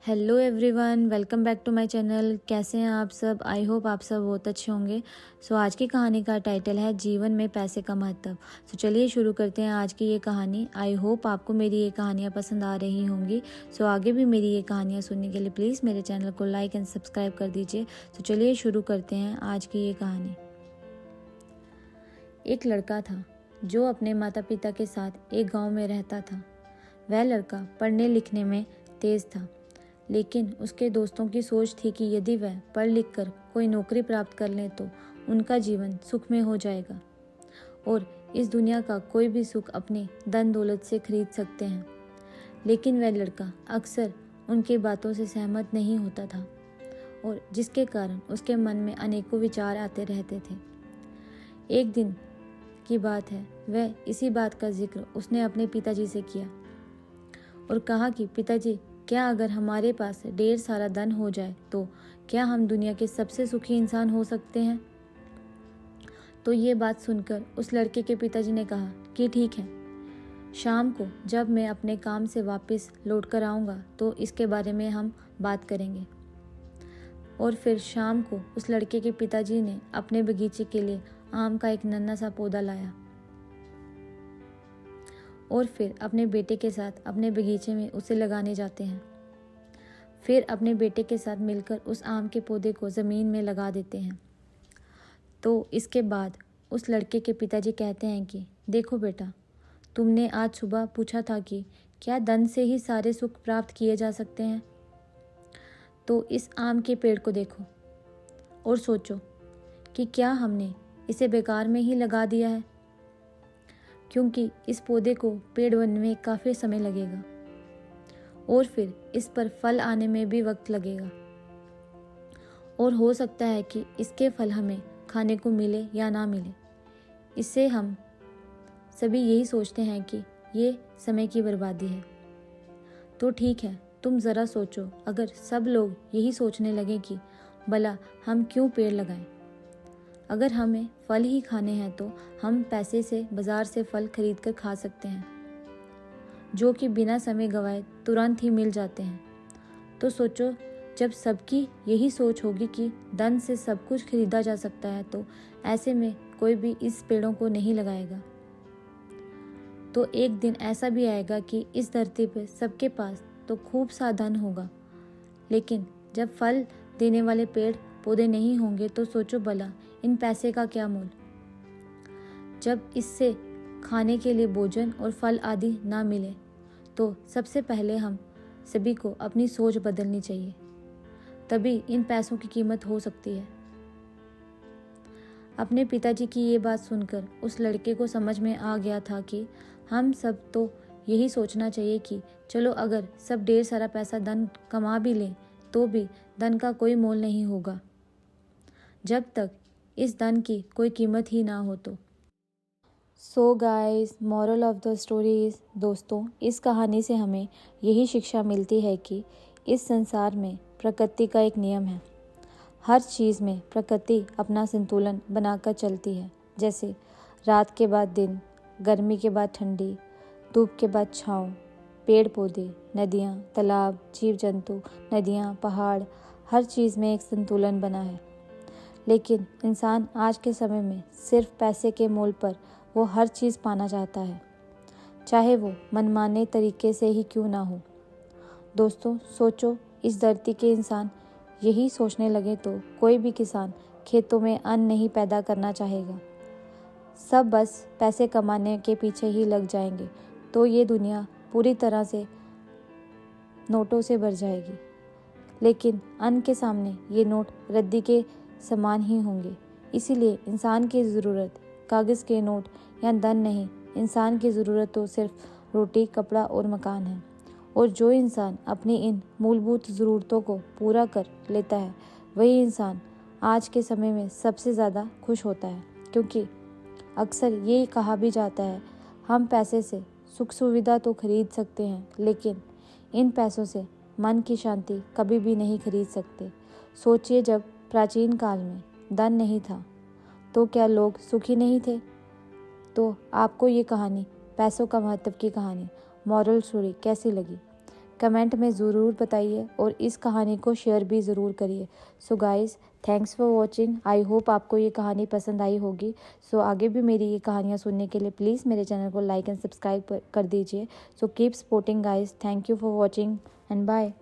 Hello everyone, welcome back to my channel. कैसे हैं आप सब? आई होप आप सब बहुत अच्छे होंगे। आज की कहानी का टाइटल है जीवन में पैसे का महत्व। चलिए शुरू करते हैं आज की ये कहानी। आई होप आपको मेरी ये कहानियाँ पसंद आ रही होंगी। आगे भी मेरी ये कहानियाँ सुनने के लिए प्लीज़ मेरे चैनल को लाइक एंड सब्सक्राइब कर दीजिए। चलिए शुरू करते हैं आज की ये कहानी। एक लड़का था जो अपने माता पिता के साथ एक गाँव में रहता था। वह लड़का पढ़ने लिखने में तेज़ था, लेकिन उसके दोस्तों की सोच थी कि यदि वह पढ़ लिख कर कोई नौकरी प्राप्त कर ले तो उनका जीवन सुखमय हो जाएगा और इस दुनिया का कोई भी सुख अपनी धन दौलत से खरीद सकते हैं। लेकिन वह लड़का अक्सर उनकी बातों से सहमत नहीं होता था और जिसके कारण उसके मन में अनेकों विचार आते रहते थे। एक दिन की बात है, वह इसी बात का जिक्र उसने अपने पिताजी से किया और कहा कि पिताजी, क्या अगर हमारे पास ढेर सारा धन हो जाए तो क्या हम दुनिया के सबसे सुखी इंसान हो सकते हैं? तो ये बात सुनकर उस लड़के के पिताजी ने कहा कि ठीक है, शाम को जब मैं अपने काम से वापस लौट कर आऊँगा तो इसके बारे में हम बात करेंगे। और फिर शाम को उस लड़के के पिताजी ने अपने बगीचे के लिए आम का एक नन्हा सा पौधा लाया और फिर अपने बेटे के साथ अपने बगीचे में उसे लगाने जाते हैं। फिर अपने बेटे के साथ मिलकर उस आम के पौधे को ज़मीन में लगा देते हैं। तो इसके बाद उस लड़के के पिताजी कहते हैं कि देखो बेटा, तुमने आज सुबह पूछा था कि क्या धन से ही सारे सुख प्राप्त किए जा सकते हैं? तो इस आम के पेड़ को देखो और सोचो कि क्या हमने इसे बेकार में ही लगा दिया है, क्योंकि इस पौधे को पेड़ बनने में काफ़ी समय लगेगा और फिर इस पर फल आने में भी वक्त लगेगा और हो सकता है कि इसके फल हमें खाने को मिले या ना मिले। इससे हम सभी यही सोचते हैं कि ये समय की बर्बादी है। तो ठीक है, तुम ज़रा सोचो, अगर सब लोग यही सोचने लगे कि भला हम क्यों पेड़ लगाएं? अगर हमें फल ही खाने हैं तो हम पैसे से बाज़ार से फल खरीद कर खा सकते हैं, जो कि बिना समय गंवाए तुरंत ही मिल जाते हैं। तो सोचो, जब सबकी यही सोच होगी कि धन से सब कुछ खरीदा जा सकता है तो ऐसे में कोई भी इस पेड़ों को नहीं लगाएगा। तो एक दिन ऐसा भी आएगा कि इस धरती पर सबके पास तो खूब सा धन होगा, लेकिन जब फल देने वाले पेड़ पौधे नहीं होंगे तो सोचो भला इन पैसे का क्या मूल, जब इससे खाने के लिए भोजन और फल आदि ना मिले। तो सबसे पहले हम सभी को अपनी सोच बदलनी चाहिए, तभी इन पैसों की कीमत हो सकती है। अपने पिताजी की ये बात सुनकर उस लड़के को समझ में आ गया था कि हम सब तो यही सोचना चाहिए कि चलो अगर सब ढेर सारा पैसा धन कमा भी लें तो भी धन का कोई मोल नहीं होगा जब तक इस धन की कोई कीमत ही ना हो। तो guys, moral of the story is, दोस्तों, इस कहानी से हमें यही शिक्षा मिलती है कि इस संसार में प्रकृति का एक नियम है। हर चीज़ में प्रकृति अपना संतुलन बनाकर चलती है। जैसे रात के बाद दिन, गर्मी के बाद ठंडी, धूप के बाद छाँव, पेड़ पौधे, नदियाँ, तालाब, जीव जंतु, नदियाँ, पहाड़, हर चीज़ में एक संतुलन बना है। लेकिन इंसान आज के समय में सिर्फ पैसे के मोल पर वो हर चीज़ पाना चाहता है, चाहे वो मनमाने तरीके से ही क्यों ना हो। दोस्तों सोचो, इस धरती के इंसान यही सोचने लगे तो कोई भी किसान खेतों में अन्न नहीं पैदा करना चाहेगा। सब बस पैसे कमाने के पीछे ही लग जाएंगे तो ये दुनिया पूरी तरह से नोटों से भर जाएगी। लेकिन अन्न के सामने ये नोट रद्दी के समान ही होंगे। इसीलिए इंसान की ज़रूरत कागज़ के नोट या धन नहीं, इंसान की ज़रूरत तो सिर्फ रोटी, कपड़ा और मकान है। और जो इंसान अपनी इन मूलभूत ज़रूरतों को पूरा कर लेता है वही इंसान आज के समय में सबसे ज़्यादा खुश होता है, क्योंकि अक्सर ये कहा भी जाता है हम पैसे से सुख सुविधा तो खरीद सकते हैं, लेकिन इन पैसों से मन की शांति कभी भी नहीं खरीद सकते। सोचिए, जब प्राचीन काल में धन नहीं था तो क्या लोग सुखी नहीं थे? तो आपको ये कहानी, पैसों का महत्व की कहानी, मॉरल स्टोरी कैसी लगी? कमेंट में ज़रूर बताइए और इस कहानी को शेयर भी ज़रूर करिए। So guys, thanks for watching. I hope आपको ये कहानी पसंद आई होगी। सो आगे भी मेरी ये कहानियाँ सुनने के लिए प्लीज़ मेरे चैनल को लाइक एंड सब्सक्राइब कर दीजिए। So keep supporting guys. Thank you for watching and bye.